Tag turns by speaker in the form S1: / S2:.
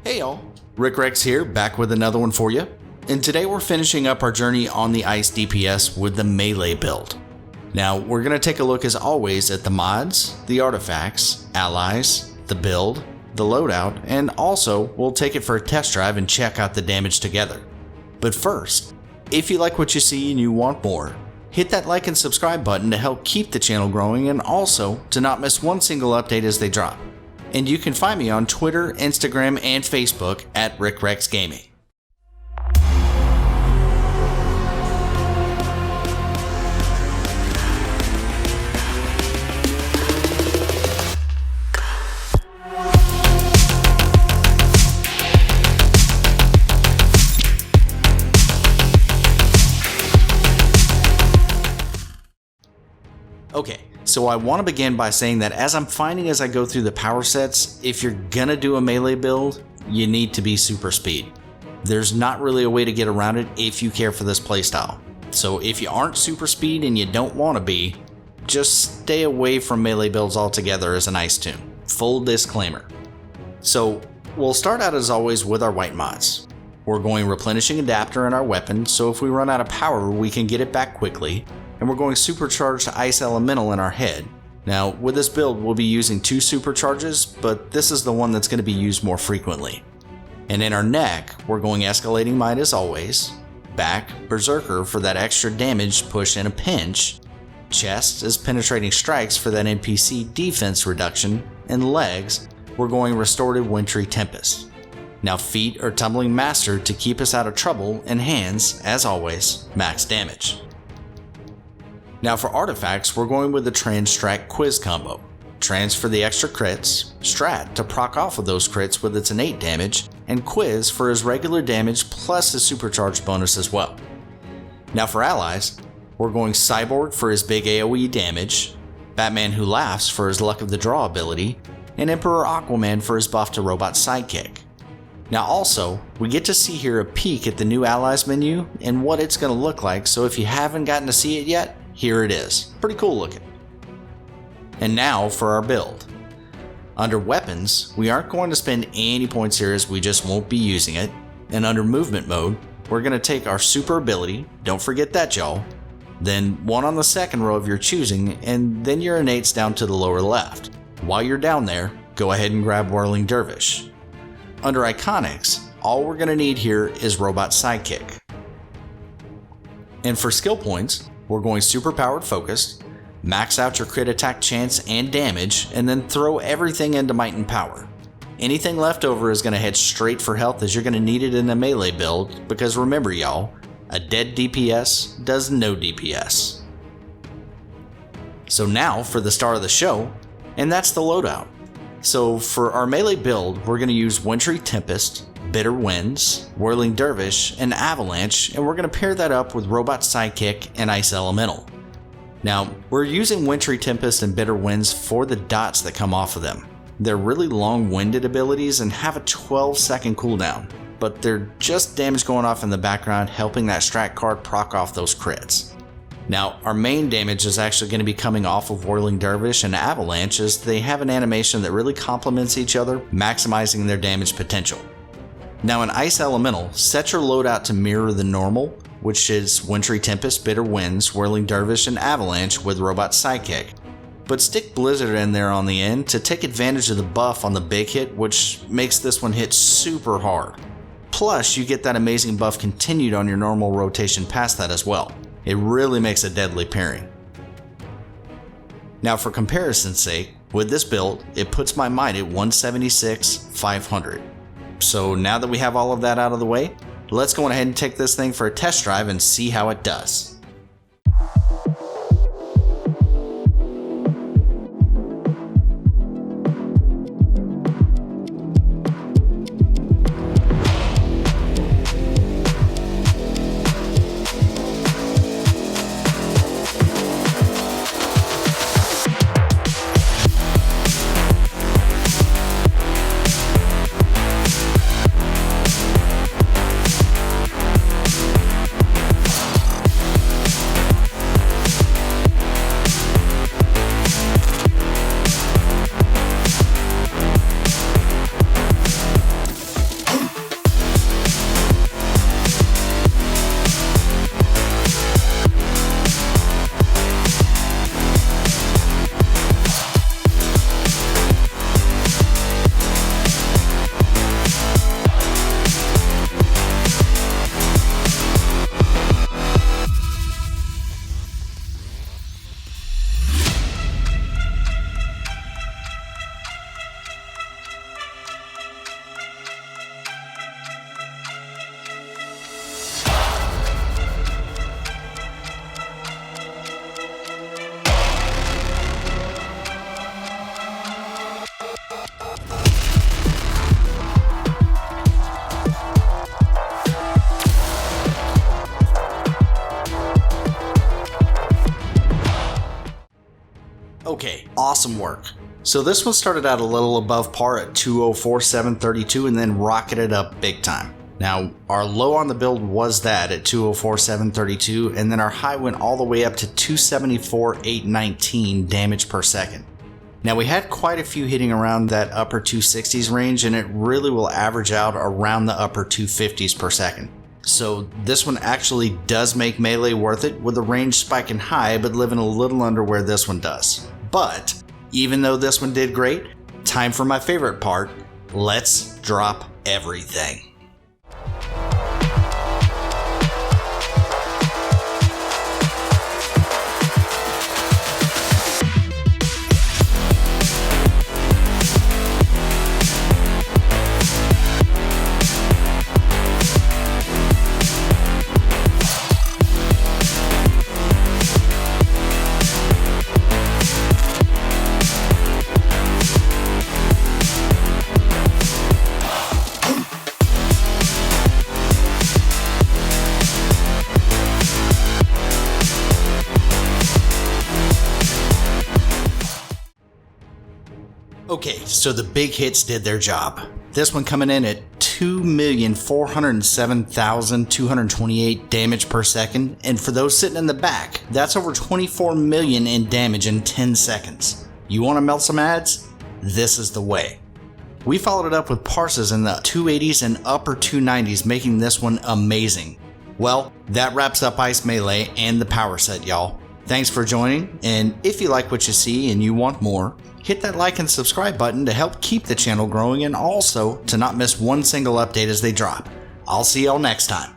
S1: Hey y'all, Rick Rex here, back with another one for you. And today we're finishing up our journey on the Ice DPS with the melee build. Now we're going to take a look as always at the mods, the artifacts, allies, the build, the loadout, and also we'll take it for a test drive and check out the damage together. But first, if you like what you see and you want more, hit that like and subscribe button to help keep the channel growing and also to not miss one single update as they drop. And you can find me on Twitter, Instagram, and Facebook at Rick Rex Gaming. Okay, so I want to begin by saying that as I'm finding as I go through the power sets, if you're gonna do a melee build, you need to be super speed. There's not really a way to get around it if you care for this playstyle. So if you aren't super speed and you don't want to be, just stay away from melee builds altogether as a nice tune. Full disclaimer. So we'll start out as always with our white mods. We're going replenishing adapter in our weapon, so if we run out of power we can get it back quickly. And we're going supercharged ice elemental in our head. Now with this build we'll be using 2 supercharges, but this is the one that's going to be used more frequently. And in our neck we're going escalating might as always, back berserker for that extra damage push in a pinch, chest is penetrating strikes for that NPC defense reduction, and legs we're going restorative wintry tempest. Now feet are tumbling master to keep us out of trouble, and hands, as always, max damage. Now for artifacts, we're going with the Trans Strat Quiz combo. Trans for the extra crits, Strat to proc off of those crits with its innate damage, and Quiz for his regular damage plus his supercharged bonus as well. Now for allies, we're going Cyborg for his big AoE damage, Batman Who Laughs for his Luck of the Draw ability, and Emperor Aquaman for his buff to robot sidekick. Now also, we get to see here a peek at the new allies menu and what it's going to look like, so if you haven't gotten to see it yet, here it is. Pretty cool looking. And now for our build. Under weapons, we aren't going to spend any points here as we just won't be using it. And under movement mode, we're going to take our super ability, don't forget that y'all, then one on the second row of your choosing, and then your innates down to the lower left. While you're down there, go ahead and grab Whirling Dervish. Under iconics, all we're going to need here is Robot Sidekick. And for skill points, we're going super powered focused, max out your crit attack chance and damage, and then throw everything into might and power. Anything left over is going to head straight for health as you're going to need it in a melee build, because remember y'all, a dead DPS does no DPS. So now for the star of the show, and that's the loadout. So for our melee build, we're going to use Wintry Tempest, Bitter Winds, Whirling Dervish, and Avalanche, and we're going to pair that up with Robot Sidekick and Ice Elemental. Now, we're using Wintry Tempest and Bitter Winds for the dots that come off of them. They're really long-winded abilities and have a 12-second cooldown, but they're just damage going off in the background, helping that strat card proc off those crits. Now, our main damage is actually going to be coming off of Whirling Dervish and Avalanche, as they have an animation that really complements each other, maximizing their damage potential. Now in Ice Elemental, set your loadout to mirror the normal, which is Wintry Tempest, Bitter Winds, Whirling Dervish, and Avalanche with Robot Sidekick. But stick Blizzard in there on the end to take advantage of the buff on the big hit, which makes this one hit super hard. Plus, you get that amazing buff continued on your normal rotation past that as well. It really makes a deadly pairing. Now for comparison's sake, with this build, it puts my might at 176, 500. So now that we have all of that out of the way, let's go ahead and take this thing for a test drive and see how it does. awesome work. So this one started out a little above par at 204,732 and then rocketed up big time. Now, our low on the build was that at 204,732, and then our high went all the way up to 274,819 damage per second. Now, we had quite a few hitting around that upper 260s range, and it really will average out around the upper 250s per second. So this one actually does make melee worth it, with the range spiking high but living a little under where this one does. But even though this one did great, time for my favorite part. Let's drop everything. Okay, so the big hits did their job. This one coming in at 2,407,228 damage per second, and for those sitting in the back, that's over 24 million in damage in 10 seconds. You want to melt some ads? This is the way. We followed it up with parses in the 280s and upper 290s, making this one amazing. Well, that wraps up Ice Melee and the power set, y'all. Thanks for joining, and if you like what you see and you want more, hit that like and subscribe button to help keep the channel growing and also to not miss one single update as they drop. I'll see y'all next time.